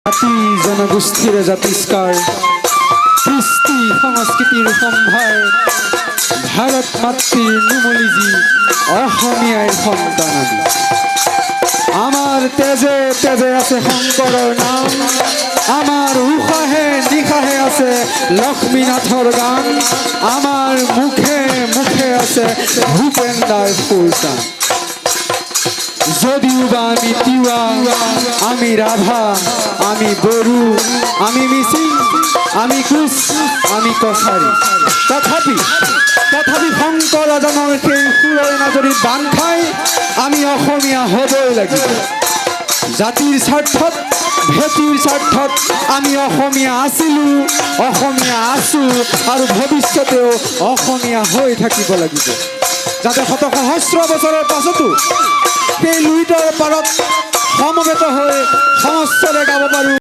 জাতি জনগোষ্ঠীৰ জাতিষ্কাৰ কৃষ্টি সংস্কৃতিৰ সম্ভাৰ ভাৰত মাতৃৰ নুমলীজি অসমীয়াৰ সন্তান আমি আমাৰ তেজে তেজে আছে শংকৰৰ নাম আমাৰ উশাহে নিশাহে আছে লক্ষ্মীনাথৰ গান আমাৰ মুখে মুখে আছে ভূপেন্দাৰ সুৰতান যদিও বা আমি তিৱা আমি ৰাভা আমি বড়ো আমি মিচিং আমি কোচ আমি কছাৰী তথাপি শংকৰজনৰ সেই সুৰৰ মাজত বান্ধ খাই আমি অসমীয়া হ'বই লাগিব জাতিৰ স্বাৰ্থত ভেটিৰ স্বাৰ্থত আমি অসমীয়া আছিলোঁ অসমীয়া আছোঁ আৰু ভৱিষ্যতেও অসমীয়া হৈ থাকিব লাগিব যাতে শত সহস্ৰ বছৰৰ পাছতো সেই লুইতৰ পাৰত সমবেত হৈ সমস্তৰে গাব পাৰোঁ।